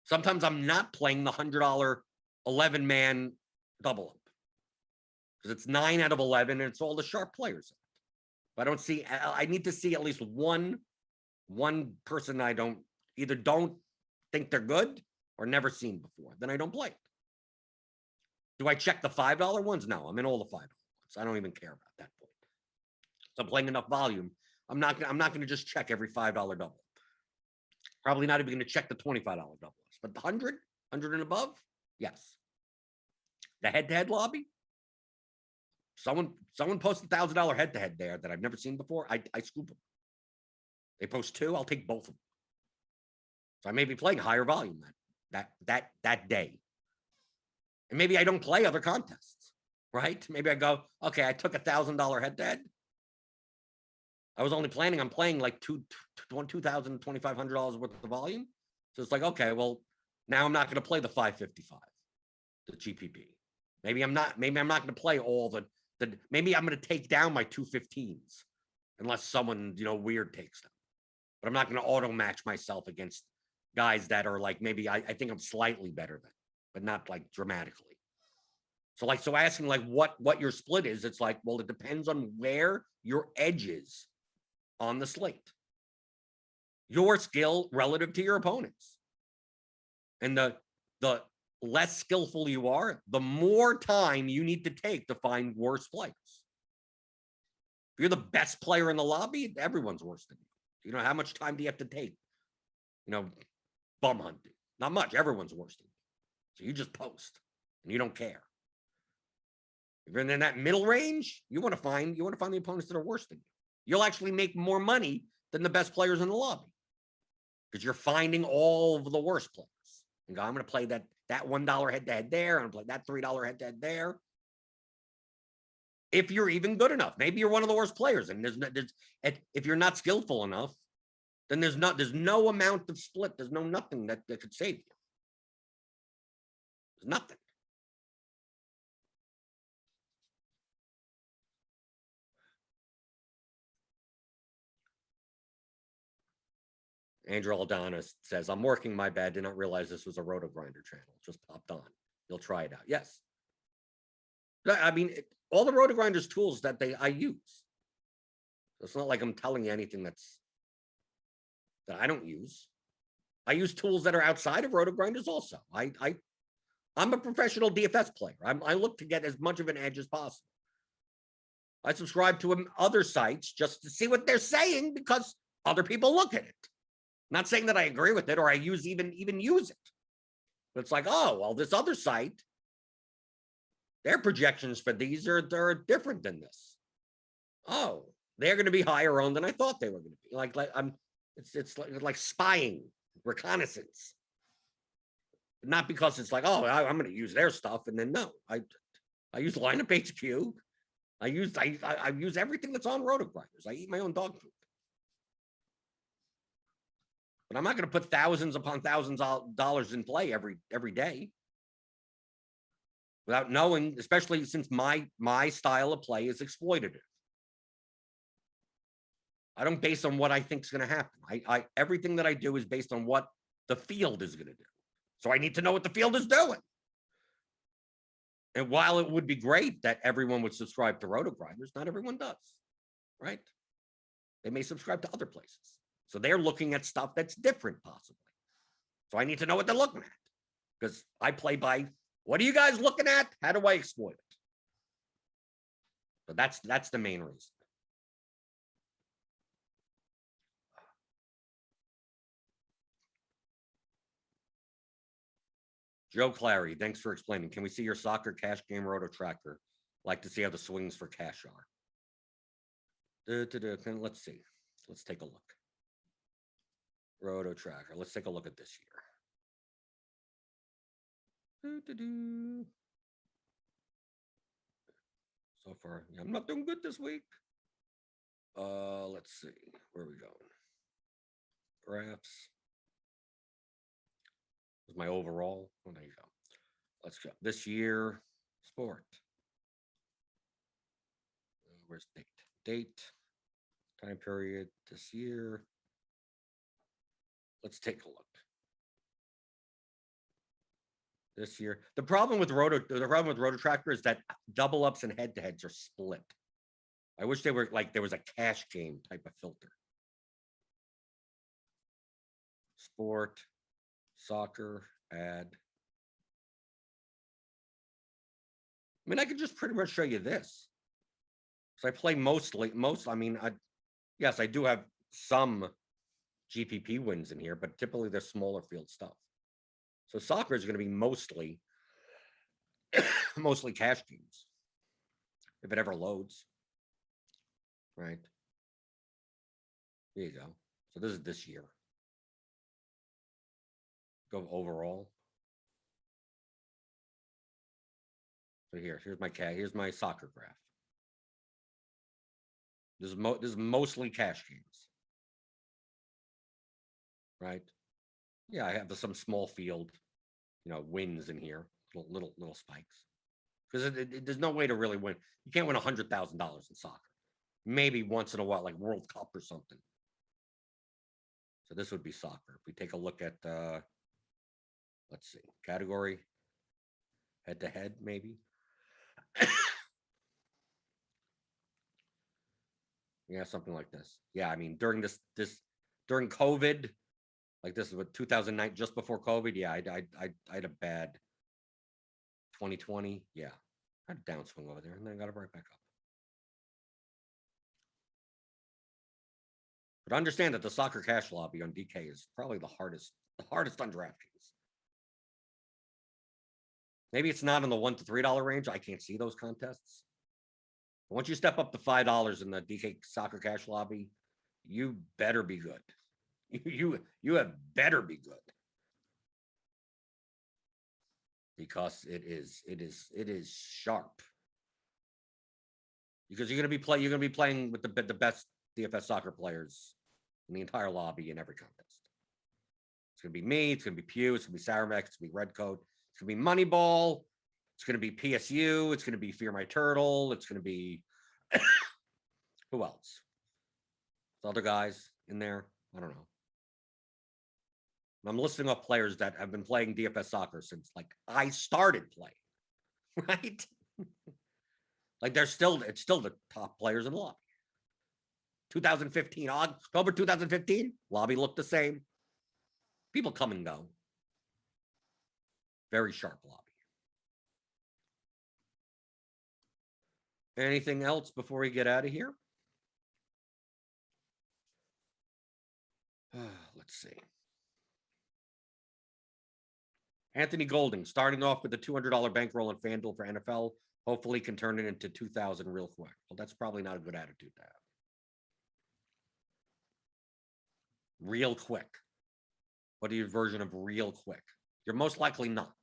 Sometimes I'm not playing the $100 11-man double up because it's 9 out of 11 and it's all the sharp players. If I don't see, I need to see at least one person I don't think they're good or never seen before. Then I don't play it. Do I check the $5 ones? No, I'm in all the $5 ones. I don't even care about that point. So I'm playing enough volume. I'm not going to just check every $5 double. Probably not even going to check the $25 doubles, but the 100 and above, yes. The head-to-head lobby, someone posted $1,000 head-to-head there that I've never seen before. I scoop them. They post 2, I'll take both of them. So I may be playing higher volume that day, and maybe I don't play other contests, right? Maybe I go, okay, I took $1,000 head-to-head. I was only planning on playing like $2,000, $2,500 worth of volume. So it's like, okay, well, now I'm not going to play the 555, the GPP. Maybe I'm not going to play all the maybe I'm going to take down my 215s unless someone, weird takes them. But I'm not going to auto match myself against guys that are like, maybe I think I'm slightly better than, but not like dramatically. So asking like what your split is, it's like, well, it depends on where your edge is on the slate, your skill relative to your opponents. And the less skillful you are, the more time you need to take to find worse players. If you're the best player in the lobby, everyone's worse than you. How much time do you have to take? Bum hunting. Not much. Everyone's worse than you. So you just post and you don't care. If you're in that middle range, you want to find the opponents that are worse than you. You'll actually make more money than the best players in the lobby because you're finding all of the worst players. And go, I'm going to play that $1 head-to-head there. I'm going to play that $3 head-to-head there. If you're even good enough, maybe you're one of the worst players, and if you're not skillful enough, then there's no amount of split. There's nothing that could save you. There's nothing. Andrew Aldana says, I'm working my bad. Did not realize this was a RotoGrinder channel. Just popped on. You'll try it out. Yes. I mean, all the RotoGrinders tools that I use. It's not like I'm telling you anything that I don't use. I use tools that are outside of RotoGrinders also. I'm a professional DFS player. I look to get as much of an edge as possible. I subscribe to other sites just to see what they're saying because other people look at it. Not saying that I agree with it or I even use it. But it's like, oh, well, this other site, their projections for these are different than this. Oh, they're going to be higher owned than I thought they were going to be. It's like spying, reconnaissance. Not because it's like, oh, I'm going to use their stuff, and then no, I use lineup HQ. I use everything that's on RotoGrinders. I eat my own dog food. But I'm not going to put thousands upon thousands of dollars in play every day without knowing, especially since my style of play is exploitative. I don't base on what I think is going to happen. Everything that I do is based on what the field is going to do. So I need to know what the field is doing. And while it would be great that everyone would subscribe to RotoGrinders, not everyone does, right? They may subscribe to other places. So they're looking at stuff that's different, possibly. So I need to know what they're looking at, because I play by, what are you guys looking at? How do I exploit it? So that's the main reason. Joe Clary, thanks for explaining. Can we see your soccer cash game roto tracker? Like to see how the swings for cash are. Let's see. Let's take a look. Roto tracker. Let's take a look at this year. So far, I'm not doing good this week. Let's see. Where are we going? Graphs. This is my overall. Oh, there you go. Let's go. This year, sport. Where's date? Date. Time period. This year. Let's take a look. This year, the problem with Roto Tracker is that double ups and head to heads are split. I wish they were like there was a cash game type of filter. Sport, soccer, ad. I mean, I could just pretty much show you this. So I play yes, I do have some GPP wins in here, but typically they're smaller field stuff. So soccer is going to be mostly cash games, if it ever loads. Right. There you go. So this is this year. Go overall. So here's my soccer graph. This is mostly cash games. Right? Yeah, I have some small field, wins in here, little spikes. Because there's no way to really win. You can't win $100,000 in soccer. Maybe once in a while, like World Cup or something. So this would be soccer. If we take a look at, let's see, category, head-to-head, maybe. Yeah, something like this. Yeah, I mean, during during COVID, like this is what 2009, just before COVID. Yeah, I had a bad 2020. Yeah, I had a downswing over there, and then I got it right back up. But understand that the soccer cash lobby on DK is probably the hardest on DraftKings. Maybe it's not in the $1 to $3 range. I can't see those contests. But once you step up to $5 in the DK soccer cash lobby, you better be good. You have better be good. Because it is sharp. Because you're gonna be playing with the best DFS soccer players in the entire lobby in every contest. It's gonna be me, it's gonna be Pew, it's gonna be Saramex, it's gonna be Redcoat, it's gonna be Moneyball, it's gonna be PSU, it's gonna be Fear My Turtle, it's gonna be who else? Other guys in there. I don't know. I'm listing off players that have been playing DFS soccer since like I started playing, right? Like it's still the top players in the lobby. 2015, October 2015, lobby looked the same. People come and go. Very sharp lobby. Anything else before we get out of here? Let's see. Anthony Golding, starting off with a $200 bankroll in FanDuel for NFL, hopefully can turn it into 2,000 real quick. Well, that's probably not a good attitude to have. Real quick. What are your version of real quick? You're most likely not.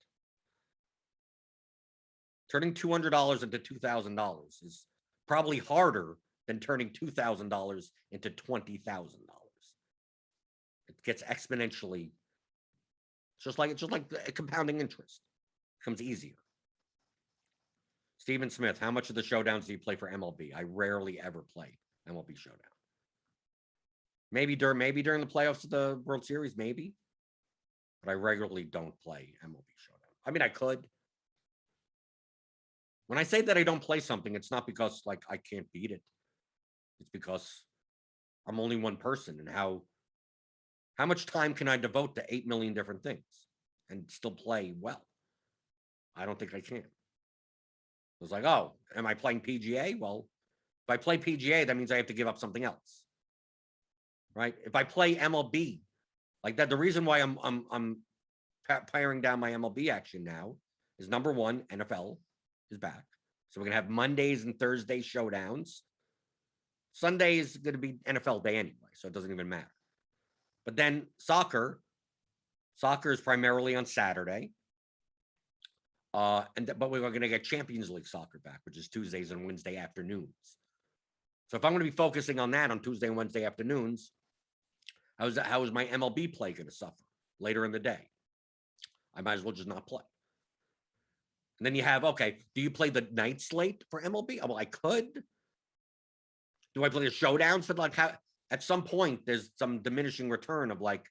Turning $200 into $2,000 is probably harder than turning $2,000 into $20,000. It gets exponentially. It's just like compounding interest. It becomes easier. Stephen Smith, how much of the showdowns do you play for MLB? I rarely ever play MLB Showdown. Maybe during the playoffs of the World Series, maybe. But I regularly don't play MLB Showdown. I mean, I could. When I say that I don't play something, it's not because like I can't beat it. It's because I'm only one person, and how much time can I devote to 8 million different things and still play well? I don't think I can. It was like, oh, am I playing PGA? Well, if I play PGA, that means I have to give up something else, right? If I play MLB, like that, the reason why I'm paring down my MLB action now is number one, NFL is back, so we're gonna have Mondays and Thursday showdowns. Sunday is going to be NFL day anyway, so it doesn't even matter. But then soccer is primarily on Saturday. But we're going to get Champions League soccer back, which is Tuesdays and Wednesday afternoons. So if I'm going to be focusing on that on Tuesday and Wednesday afternoons, how is my MLB play going to suffer later in the day? I might as well just not play. And then you have, okay, do you play the night slate for MLB? Well, I could. Do I play the showdowns for like how at some point there's some diminishing return of like,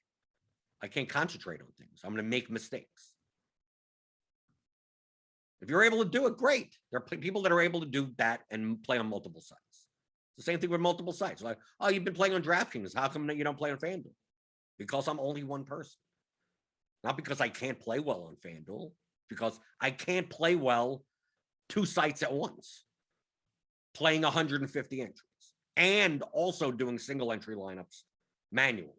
I can't concentrate on things. I'm going to make mistakes. If you're able to do it, great. There are people that are able to do that and play on multiple sites. It's the same thing with multiple sites. Like, oh, you've been playing on Draftkings. How come you don't play on FanDuel? Because I'm only one person. Not because I can't play well on FanDuel, because I can't play well 2 sites at once, playing 150 entries, and also doing single entry lineups manually,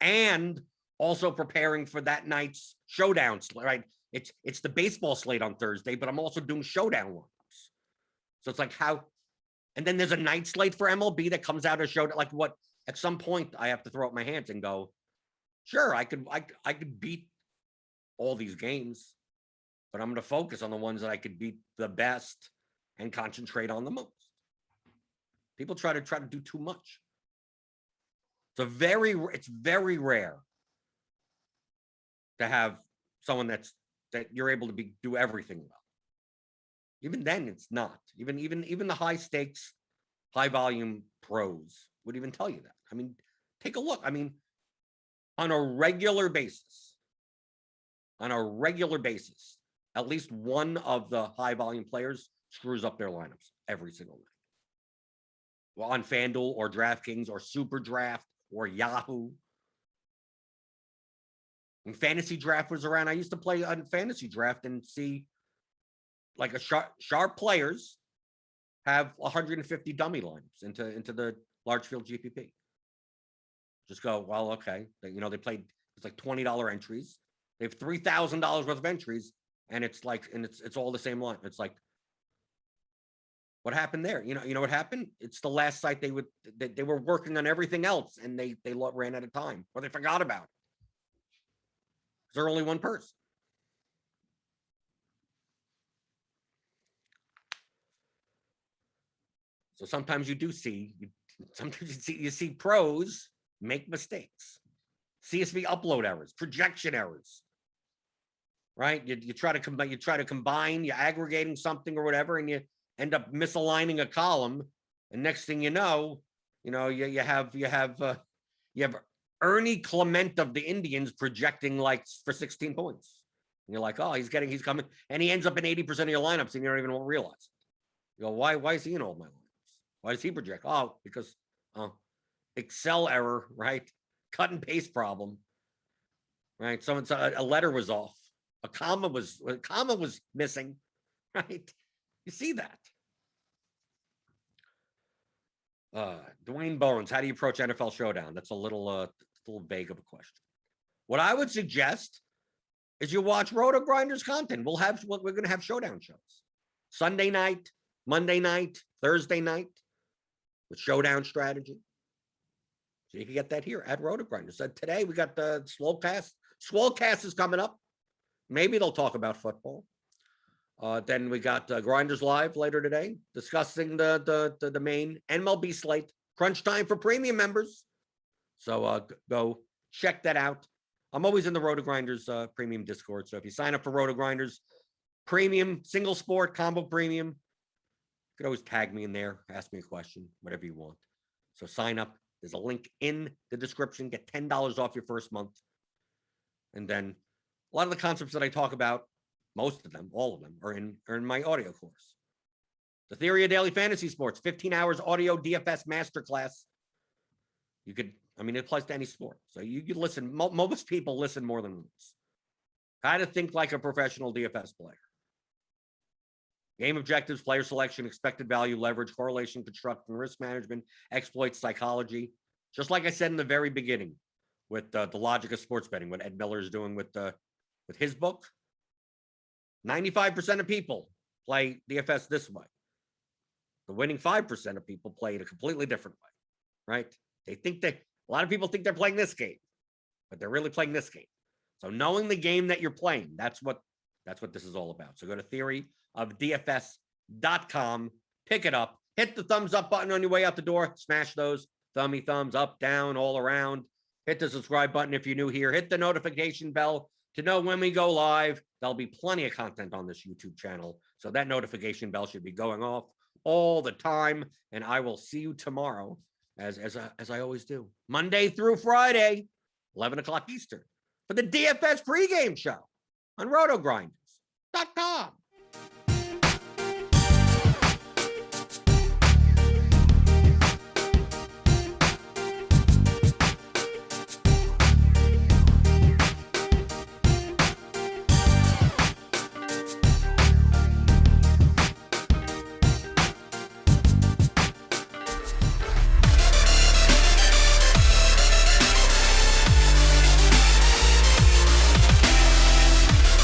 and also preparing for that night's showdown, right? It's the baseball slate on Thursday, but I'm also doing showdown lineups. So it's like how, and then there's a night slate for MLB that comes out of showdown. Like what? At some point, I have to throw up my hands and go, sure, I could beat all these games, but I'm going to focus on the ones that I could beat the best and concentrate on the most. People try to do too much. It's very rare to have someone that you're able to do everything well. Even then, it's not. Even the high stakes, high volume pros would even tell you that. I mean, take a look. I mean, on a regular basis, at least one of the high volume players screws up their lineups every single night. Well, on FanDuel or DraftKings or Super Draft or Yahoo. When Fantasy Draft was around, I used to play on Fantasy Draft and see like a sharp players have 150 dummy lineups into the large field GPP. Just go, well, okay. They played, it's like $20 entries. They have $3,000 worth of entries, and it's all the same line. It's like, what happened there? You know what happened? It's the last site they were working on everything else, and they ran out of time, or they forgot about it. They're only one person. So sometimes you see pros make mistakes, CSV upload errors, projection errors, right? You try to combine, you're aggregating something or whatever, and you end up misaligning a column, and next thing you know, you have Ernie Clement of the Indians projecting like for 16 points. And you're like, oh, he's coming, and he ends up in 80% of your lineups, and you don't even realize it. You go, why is he in all my lineups? Why does he project? Oh, because Excel error, right? Cut and paste problem, right? A letter was off, a comma was missing, right? You see that. Dwayne Bones, how do you approach NFL Showdown? That's a little vague of a question. What I would suggest is you watch RotoGrinders content. We're going to have showdown shows Sunday night, Monday night, Thursday night with showdown strategy. So you can get that here at RotoGrinders. So today we got the Swolecast. Swolecast is coming up. Maybe they'll talk about football. Then we got Grinders Live later today, discussing the main MLB slate. Crunch time for premium members. So go check that out. I'm always in the RotoGrinders premium Discord. So if you sign up for RotoGrinders premium, single sport, combo premium, you could always tag me in there, ask me a question, whatever you want. So sign up, There's a link in the description. Get $10 off your first month. And then a lot of the concepts that I talk about, most of them, all of them, are in my audio course. The Theory of Daily Fantasy Sports, 15 hours audio DFS masterclass. You could, I mean, it applies to any sport. So you could listen. Most people listen more than once. How to think like a professional DFS player. Game objectives, player selection, expected value, leverage, correlation, construction, risk management, exploits, psychology. Just like I said in the very beginning with the logic of sports betting, what Ed Miller is doing with his book. 95% of people play DFS this way. The winning 5% of people play it a completely different way, right? A lot of people think they're playing this game, but they're really playing this game. So knowing the game that you're playing, that's what this is all about. So go to theoryofdfs.com, pick it up, hit the thumbs up button on your way out the door, smash those thumbs up, down, all around. Hit the subscribe button if you're new here. Hit the notification bell to know when we go live. There'll be plenty of content on this YouTube channel. So that notification bell should be going off all the time. And I will see you tomorrow, as I always do, Monday through Friday, 11 o'clock Eastern, for the DFS pregame show on RotoGrinders.com.